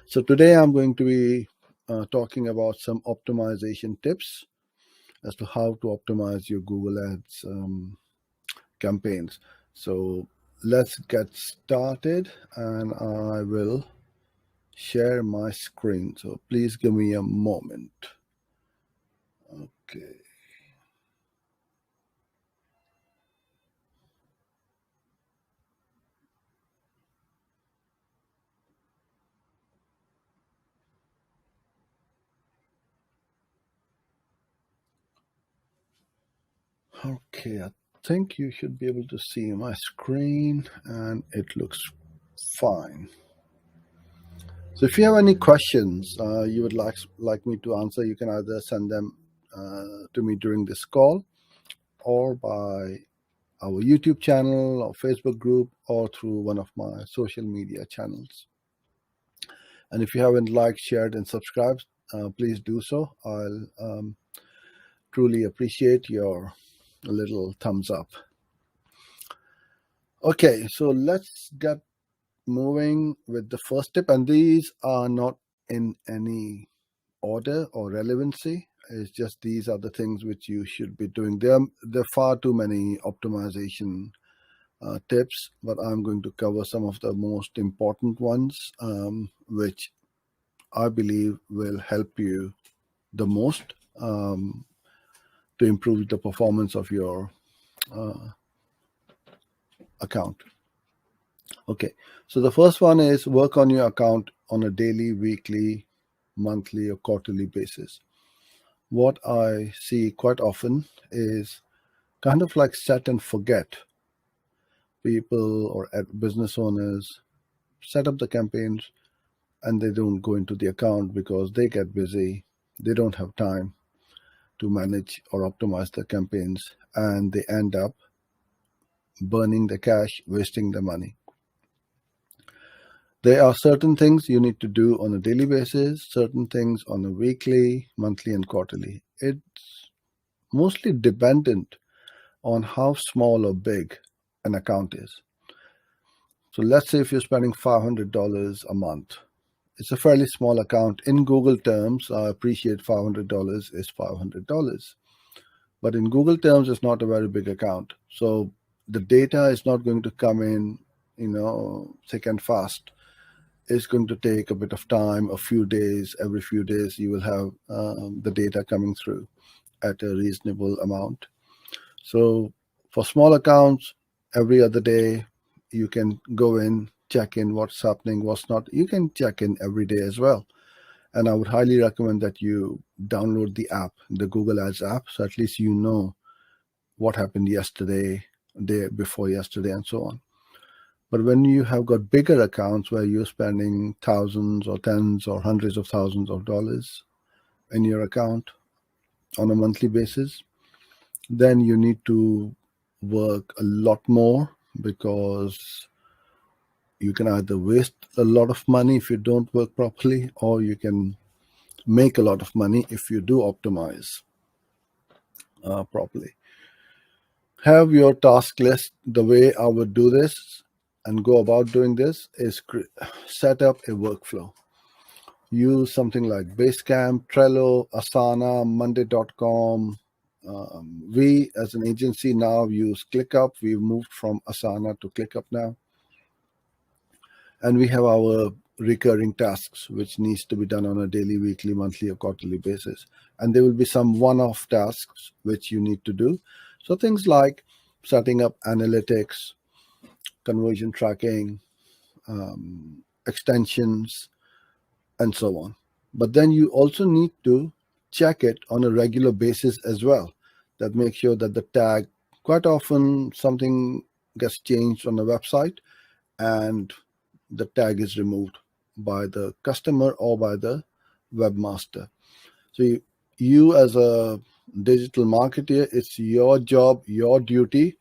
So today I'm going to be talking about some optimization tips as to how to optimize your Google Ads campaigns. So let's get started, and I will share my screen. So please give me a moment. Okay. Okay, I think you should be able to see my screen and it looks fine. So if you have any questions you would like me to answer, you can either send them to me during this call or by our YouTube channel or Facebook group or through one of my social media channels. And if you haven't liked, shared, and subscribed, please do so. I'll truly appreciate your little thumbs up. Okay, so let's get moving with the first tip, and these are not in any order or relevancy. It's just these are the things which you should be doing. There are far too many optimization tips, but I'm going to cover some of the most important ones, which I believe will help you the most to improve the performance of your account. Okay, so the first one is work on your account on a daily, weekly, monthly, or quarterly basis. What I see quite often is kind of like set and forget. People or business owners set up the campaigns and they don't go into the account because they get busy. They don't have time to manage or optimize the campaigns, and they end up burning the cash, wasting the money. There are certain things you need to do on a daily basis, certain things on a weekly, monthly, and quarterly. It's mostly dependent on how small or big an account is. So let's say if you're spending $500 a month, it's a fairly small account. In Google terms, I appreciate $500 is $500. But in Google terms, it's not a very big account. So the data is not going to come in, thick and fast. It's going to take a bit of time, a few days. Every few days, you will have the data coming through at a reasonable amount. So for small accounts, every other day, you can go in, check in what's happening, what's not. You can check in every day as well. And I would highly recommend that you download the app, the Google Ads app, so at least you know what happened yesterday, day before yesterday, and so on. But when you have got bigger accounts where you're spending thousands or tens or hundreds of thousands of dollars in your account on a monthly basis, then you need to work a lot more, because you can either waste a lot of money if you don't work properly, or you can make a lot of money if you do optimize properly. Have your task list. The way I would do this and go about doing this is set up a workflow. Use something like Basecamp, Trello, Asana, Monday.com. We as an agency now use ClickUp. We've moved from Asana to ClickUp now. And we have our recurring tasks, which needs to be done on a daily, weekly, monthly, or quarterly basis. And there will be some one-off tasks which you need to do. So things like setting up analytics, conversion tracking, extensions, and so on. But then you also need to check it on a regular basis as well. That makes sure that the tag, quite often something gets changed on the website and the tag is removed by the customer or by the webmaster. So you as a digital marketer, it's your job, your duty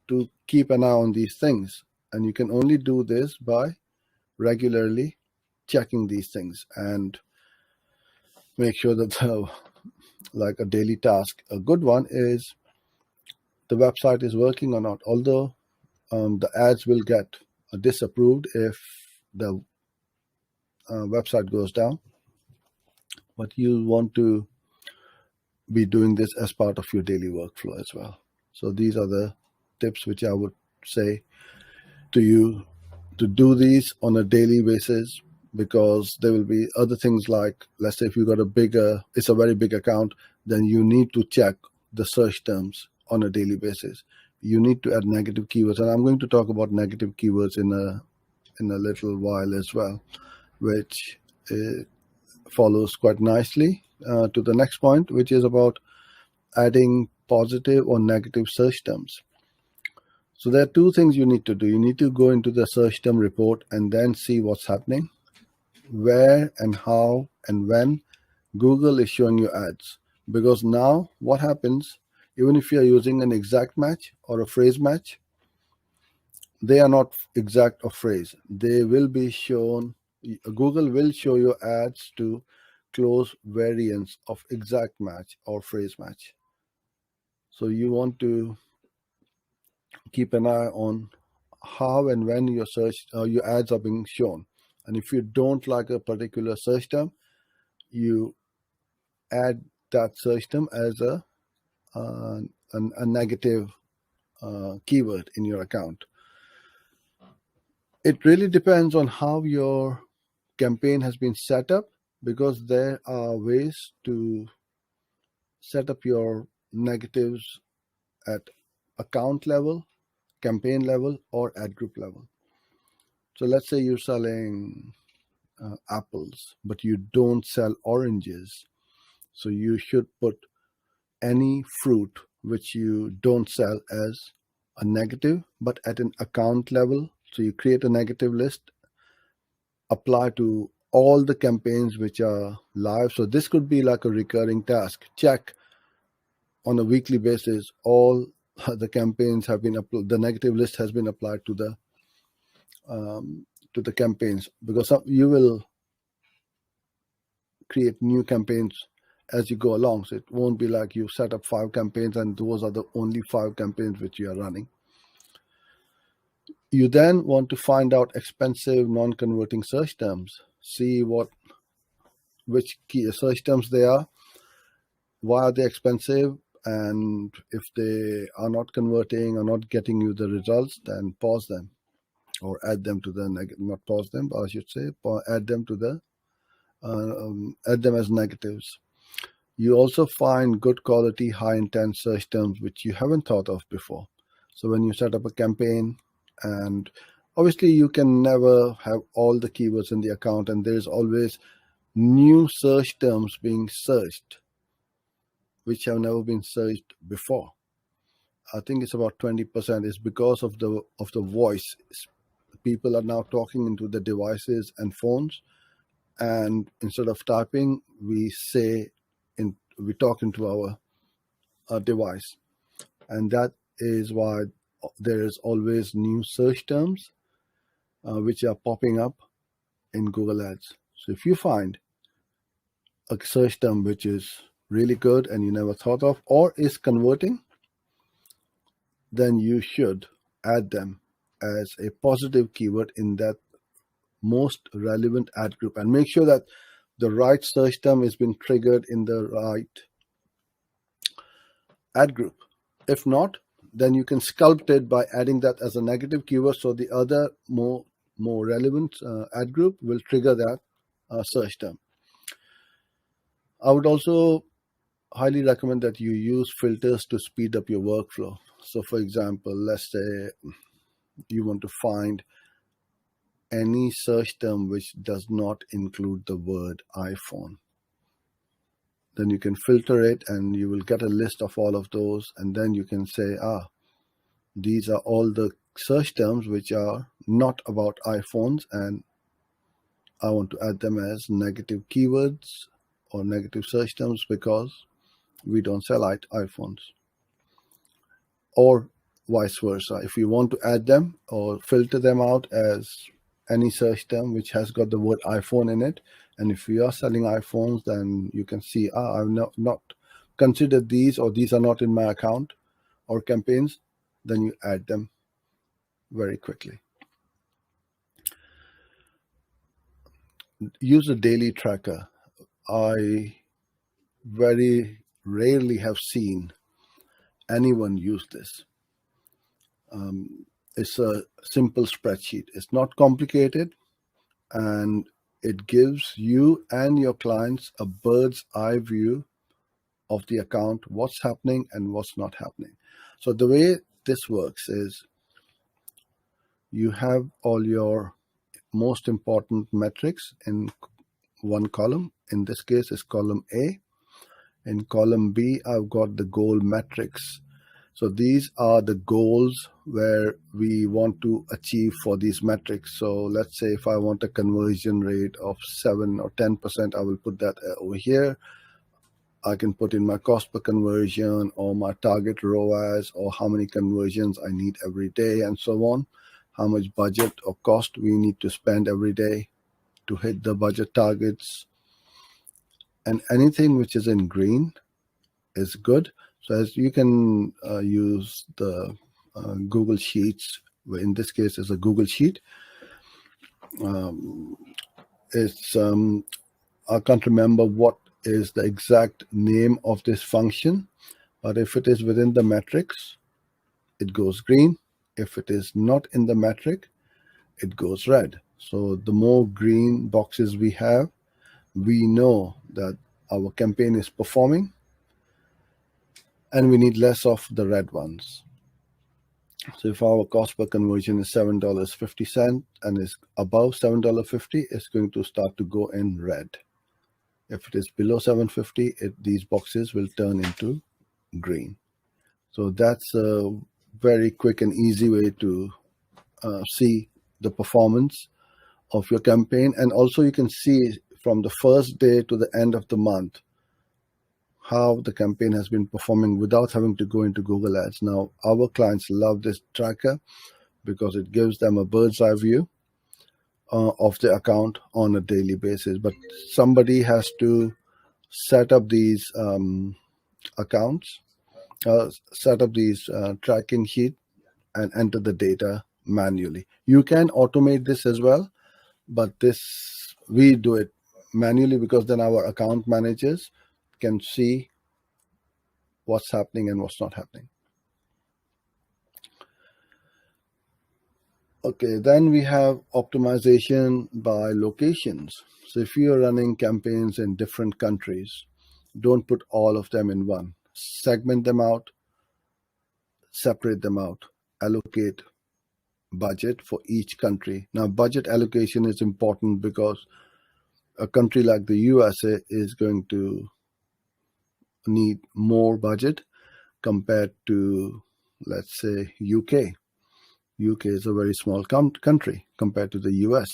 to keep an eye on these things. And you can only do this by regularly checking these things and make sure that like a daily task, a good one is the website is working or not. Although the ads will get disapproved if the website goes down. But you want to be doing this as part of your daily workflow as well. So these are the tips which I would say to you to do these on a daily basis, because there will be other things like, let's say if you got it's a very big account, then you need to check the search terms on a daily basis. You need to add negative keywords, and I'm going to talk about negative keywords in a little while as well, which follows quite nicely to the next point, which is about adding positive or negative search terms. So there are two things you need to do. You need to go into the search term report and then see what's happening, where and how and when Google is showing you ads. Because now what happens, even if you're using an exact match or a phrase match, they are not exact or phrase. They will be shown, Google will show you ads to close variants of exact match or phrase match. So you want to keep an eye on how and when your your ads are being shown. And if you don't like a particular search term, you add that search term as a negative keyword in your account. It really depends on how your campaign has been set up, because there are ways to set up your negatives at account level, campaign level, or ad group level. So let's say you're selling apples, but you don't sell oranges. So you should put any fruit which you don't sell as a negative, but at an account level. So you create a negative list, apply to all the campaigns which are live. So this could be like a recurring task. Check on a weekly basis all the campaigns have been the negative list has been applied to the campaigns, because you will create new campaigns as you go along. So it won't be like you set up 5 campaigns and those are the only 5 campaigns which you are running. You then want to find out expensive non-converting search terms. See which key search terms they are, why are they expensive, and if they are not converting or not getting you the results, then pause them or add them to the not pause them, but I should say add them to the add them as negatives. You also find good quality, high intent search terms which you haven't thought of before. So when you set up a campaign, and obviously you can never have all the keywords in the account, and there's always new search terms being searched which have never been searched before. I think it's about 20% is because of the voice. People are now talking into the devices and phones, and instead of typing, we talk into our device, and that is why there is always new search terms which are popping up in Google Ads. So if you find a search term which is really good and you never thought of, or is converting, then you should add them as a positive keyword in that most relevant ad group, and make sure that the right search term is being triggered in the right ad group. If not, then you can sculpt it by adding that as a negative keyword, so the other more relevant ad group will trigger that search term. I would also highly recommend that you use filters to speed up your workflow. So for example, let's say you want to find any search term which does not include the word iPhone. Then you can filter it and you will get a list of all of those, and then you can say, these are all the search terms which are not about iPhones, and I want to add them as negative keywords or negative search terms because we don't sell iPhones. Or vice versa. If you want to add them or filter them out as any search term which has got the word iPhone in it, and if you are selling iPhones, then you can see, I've not considered these, or these are not in my account or campaigns, then you add them very quickly. use a daily tracker. I very rarely have seen anyone use this. It's a simple spreadsheet. It's not complicated, and it gives you and your clients a bird's eye view of the account, what's happening and what's not happening. So the way this works is you have all your most important metrics in one column. In this case, it's column A. In column B, I've got the goal metrics. So these are the goals where we want to achieve for these metrics. So let's say if I want a conversion rate of 7 or 10%, I will put that over here. I can put in my cost per conversion or my target ROAS or how many conversions I need every day and so on. How much budget or cost we need to spend every day to hit the budget targets. And anything which is in green is good. So as you can use the Google Sheets, in this case it's a Google Sheet. It's I can't remember what is the exact name of this function, but if it is within the metrics, it goes green. If it is not in the metric, it goes red. So the more green boxes we have, we know that our campaign is performing, and we need less of the red ones. So if our cost per conversion is $7.50 and is above $7.50, it's going to start to go in red. If it is below $7.50, these boxes will turn into green. So that's a very quick and easy way to see the performance of your campaign. And also you can see from the first day to the end of the month how the campaign has been performing without having to go into Google Ads. Now, our clients love this tracker because it gives them a bird's eye view of the account on a daily basis. But somebody has to set up these accounts, set up these tracking sheet and enter the data manually. You can automate this as well, but we do it manually because then our account managers can see what's happening and what's not happening. Okay, then we have optimization by locations. So if you're running campaigns in different countries, don't put all of them in one. Segment them out, separate them out, allocate budget for each country. Now, budget allocation is important because a country like the USA is going to need more budget compared to, let's say, UK. UK is a very small country compared to the US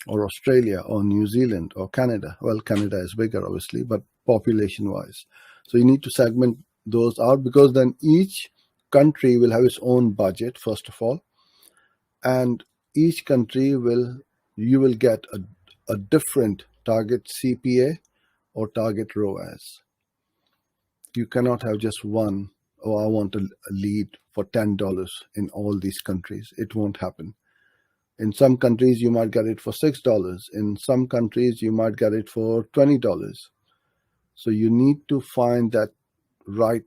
or Australia or New Zealand or Canada. Well, Canada is bigger, obviously, but population-wise. So you need to segment those out because then each country will have its own budget, first of all, and each country you will get a different target CPA or target ROAS. You cannot have just one, oh, I want a lead for $10 in all these countries. It won't happen. In some countries, you might get it for $6. In some countries, you might get it for $20. So you need to find that right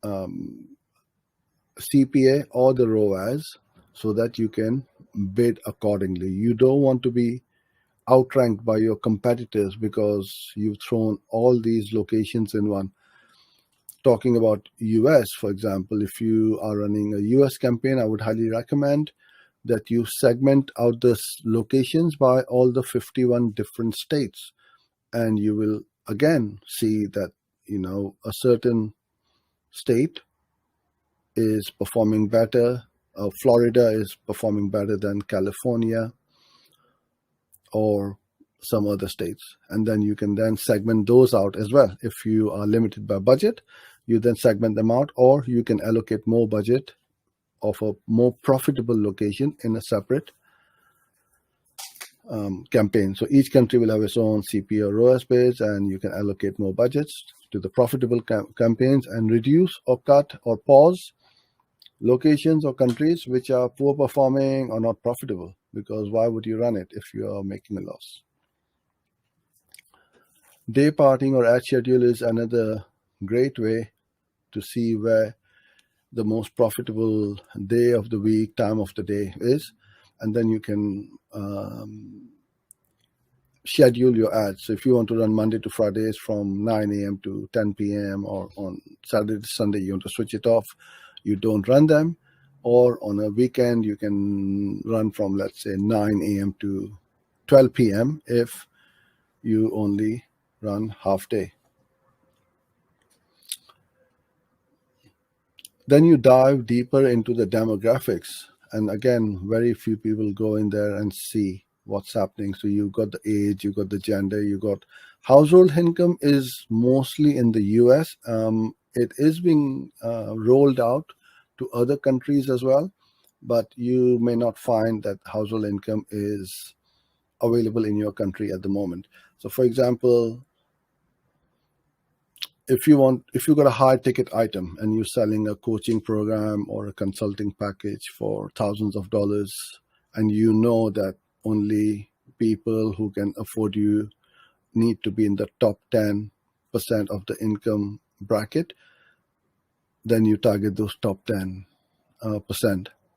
CPA or the ROAS so that you can bid accordingly. You don't want to be outranked by your competitors because you've thrown all these locations in one. Talking about US, for example, if you are running a US campaign, I would highly recommend that you segment out the locations by all the 51 different states. And you will again see that, a certain state is performing better. Florida is performing better than California or some other states. And then you can then segment those out as well. If you are limited by budget, you then segment them out, or you can allocate more budget of a more profitable location in a separate campaign. So each country will have its own CPA or ROAS page, and you can allocate more budgets to the profitable campaigns and reduce or cut or pause locations or countries which are poor performing or not profitable, because why would you run it if you are making a loss? Day parting or ad schedule is another great way to see where the most profitable day of the week, time of the day is, and then you can schedule your ads. So if you want to run Monday to Fridays from 9 a.m. to 10 p.m. or on Saturday to Sunday, you want to switch it off, you don't run them. Or on a weekend, you can run from, let's say, 9 a.m. to 12 p.m. if you only run half day. Then you dive deeper into the demographics. And again, very few people go in there and see what's happening. So you got the age, you got the gender, you got household income is mostly in the US. It is being rolled out to other countries as well, but you may not find that household income is available in your country at the moment. So, for example, if you got a high ticket item and you're selling a coaching program or a consulting package for thousands of dollars, and you know that only people who can afford you need to be in the top 10% of the income bracket, then you target those top 10%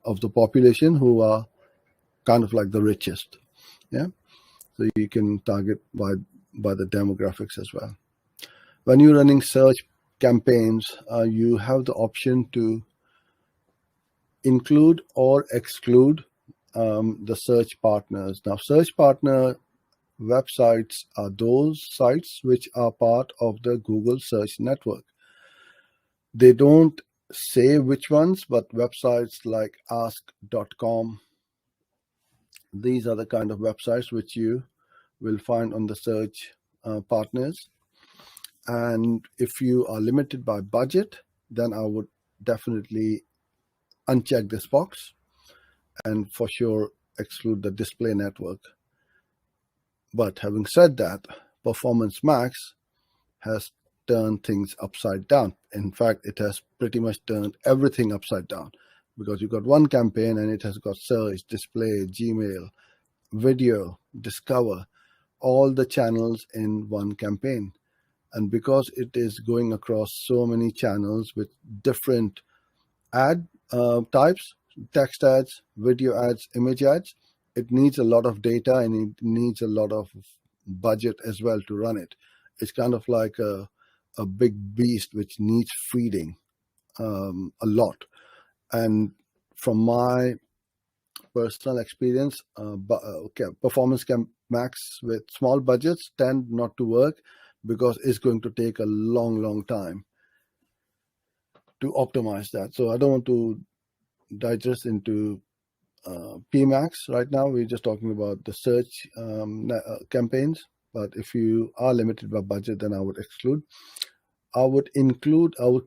of the population who are kind of like the richest. Yeah, so you can target by the demographics as well. When you're running search campaigns, you have the option to include or exclude the search partners. Now, search partner websites are those sites which are part of the Google search network. They don't say which ones, but websites like ask.com, these are the kind of websites which you will find on the search partners. And if you are limited by budget, then I would definitely uncheck this box and for sure exclude the display network. But having said that, Performance Max has turned things upside down. In fact, it has pretty much turned everything upside down, because you've got one campaign and it has got search, display, Gmail, video, discover, all the channels in one campaign. And because it is going across so many channels with different ad types, text ads, video ads, image ads, it needs a lot of data and it needs a lot of budget as well to run it. It's kind of like a big beast which needs feeding a lot. And from my personal experience, Performance Max with small budgets tend not to work because it's going to take a long time to optimize that. So I don't want to digest into PMax right now. We're just talking about the search campaigns. But if you are limited by budget, then I would exclude. I would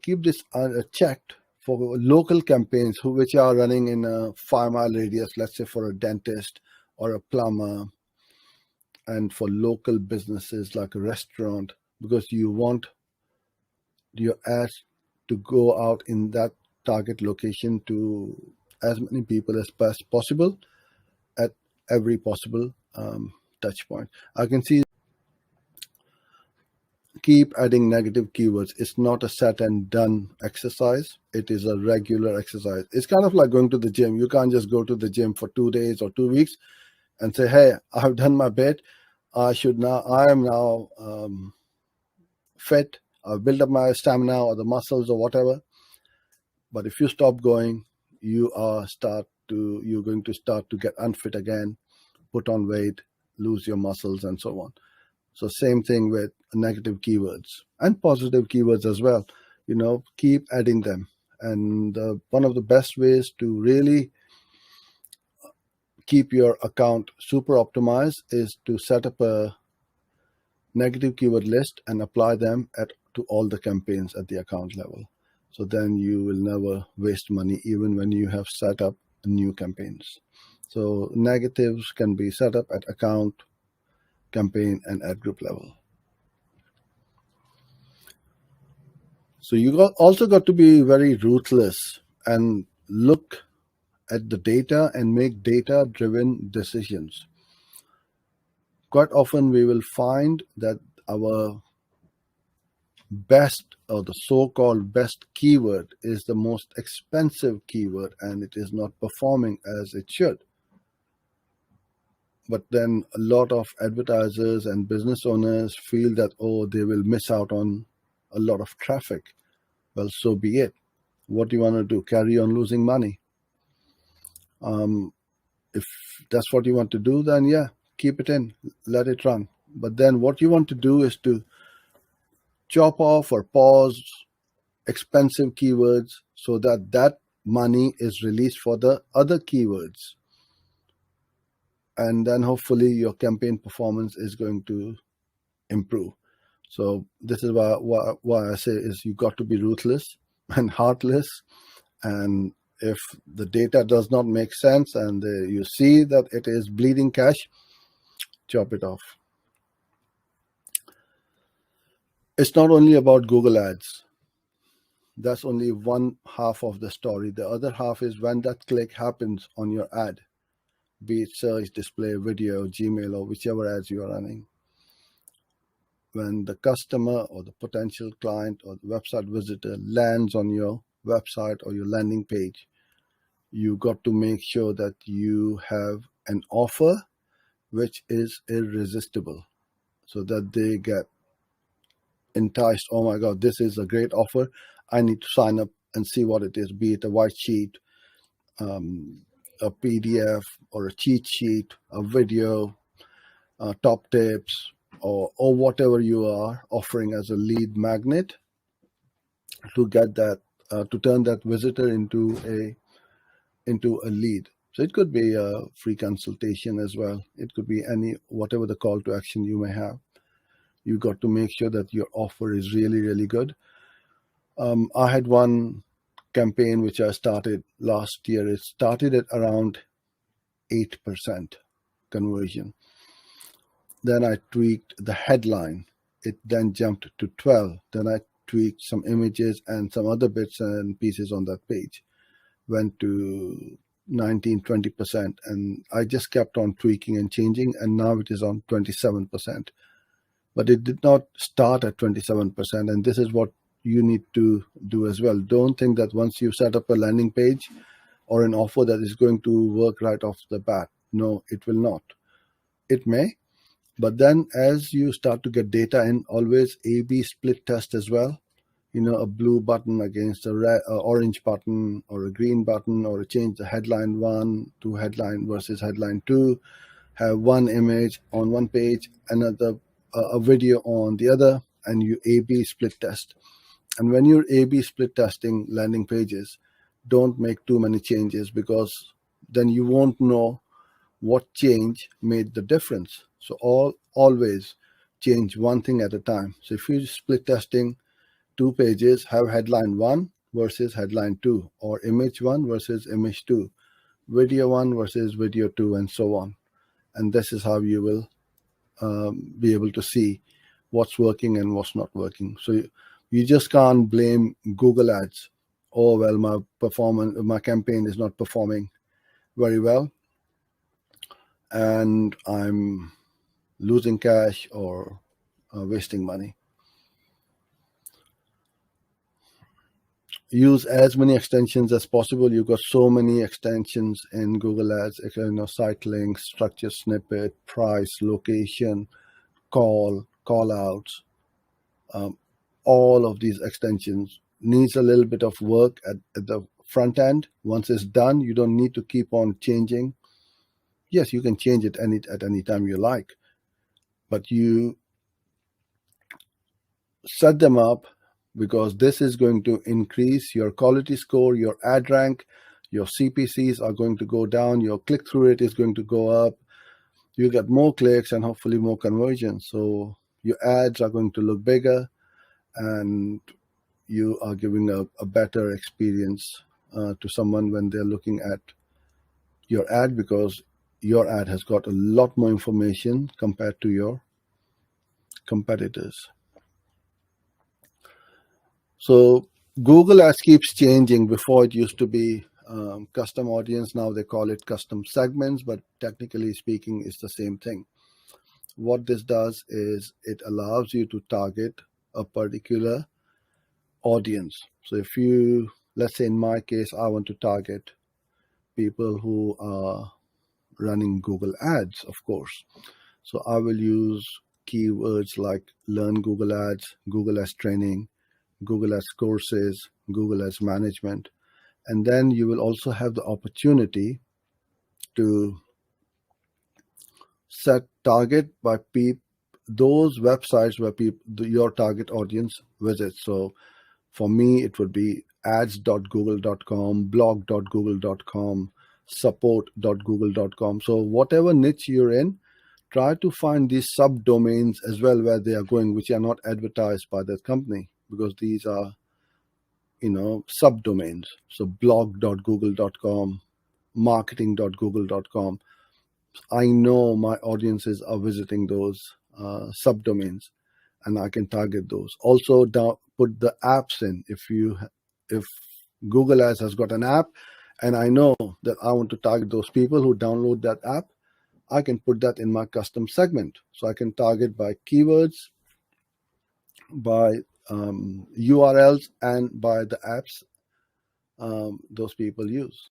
keep this checked for local campaigns which are running in a 5-mile radius, let's say for a dentist or a plumber, and for local businesses like a restaurant, because you want your ads to go out in that target location to as many people as possible at every possible touch point. I can see keep adding negative keywords. It's not a set and done exercise. It is a regular exercise. It's kind of like going to the gym. You can't just go to the gym for 2 days or 2 weeks and say, hey, I've done my bit. I am now fit. I've built up my stamina or the muscles or whatever. But if you stop going, you're going to start to get unfit again, put on weight, lose your muscles, and so on. So same thing with negative keywords and positive keywords as well. Keep adding them. And one of the best ways to really keep your account super optimized is to set up a negative keyword list and apply them to all the campaigns at the account level. So then you will never waste money even when you have set up new campaigns. So negatives can be set up at account, campaign, and ad group level. So you also got to be very ruthless and look at the data and make data-driven decisions. Quite often we will find that our best or the so-called best keyword is the most expensive keyword and it is not performing as it should. But then a lot of advertisers and business owners feel that, oh, they will miss out on a lot of traffic. Well, so be it. What do you want to do? Carry on losing money? If that's what you want to do, then yeah, keep it in, let it run. But then what you want to do is to chop off or pause expensive keywords so that that money is released for the other keywords. And then hopefully your campaign performance is going to improve. So this is why I say is you got to be ruthless and heartless. And if the data does not make sense and you see that it is bleeding cash, chop it off. It's not only about Google Ads. That's only one half of the story. The other half is when that click happens on your ad, be it search, display, video, Gmail, or whichever ads you are running. When the customer or the potential client or the website visitor lands on your website or your landing page, you got to make sure that you have an offer which is irresistible so that they get enticed. Oh my God, this is a great offer. I need to sign up and see what it is, be it a white sheet, a PDF or a cheat sheet, a video, top tips, or whatever you are offering as a lead magnet to get that, to turn that visitor into a lead. So it could be a free consultation as well. It could be whatever the call to action you may have. You got to make sure that your offer is really, really good. I had one campaign which I started last year. It started at around 8% conversion. Then I tweaked the headline. It then jumped to 12. Then I tweaked some images and some other bits and pieces on that page. Went to 19, 20%. And I just kept on tweaking and changing. And now it is on 27%. But it did not start at 27%. And this is what you need to do as well. Don't think that once you set up a landing page or an offer that is going to work right off the bat. No, it will not. It may, but then as you start to get data in, always A/B split test as well. A blue button against a red, orange button or a green button, or change the headline 1 to headline versus headline 2. Have one image on one page, another a video on the other, and you A/B split test. And when you're A/B split testing landing pages, don't make too many changes because then you won't know what change made the difference. So always change one thing at a time. So if you're split testing 2 pages, have headline 1 versus headline 2, or image 1 versus image 2, video 1 versus video 2, and so on. And this is how you will be able to see what's working and what's not working. So you just can't blame Google Ads. Oh, well, my campaign is not performing very well and I'm losing cash or wasting money. Use as many extensions as possible. You've got so many extensions in Google Ads, site links, structure snippet, price, location, call outs. All of these extensions needs a little bit of work at the front end. Once it's done, you don't need to keep on changing. Yes, you can change it at any time you like, but you set them up because this is going to increase your quality score, your ad rank, your CPCs are going to go down, your click-through rate is going to go up, you get more clicks and hopefully more conversions. So your ads are going to look bigger and you are giving a better experience to someone when they're looking at your ad, because your ad has got a lot more information compared to your competitors. So Google Ads keeps changing. Before it used to be custom audience. Now they call it custom segments, but technically speaking, it's the same thing. what this does is it allows you to target a particular audience. So if you, let's say in my case, I want to target people who are running Google Ads, of course. So I will use keywords like learn Google Ads, Google Ads training, Google Ads courses, Google Ads management. And then you will also have the opportunity to set target by those websites where your target audience visits. So for me, it would be ads.google.com, blog.google.com, support.google.com. So whatever niche you're in, try to find these subdomains as well where they are going, which are not advertised by that company, because these are, subdomains. So blog.google.com, marketing.google.com. I know my audiences are visiting those subdomains, and I can target those. Also, put the apps in. If Google Ads has got an app, and I know that I want to target those people who download that app, I can put that in my custom segment. So I can target by keywords, by URLs, and by the apps those people use.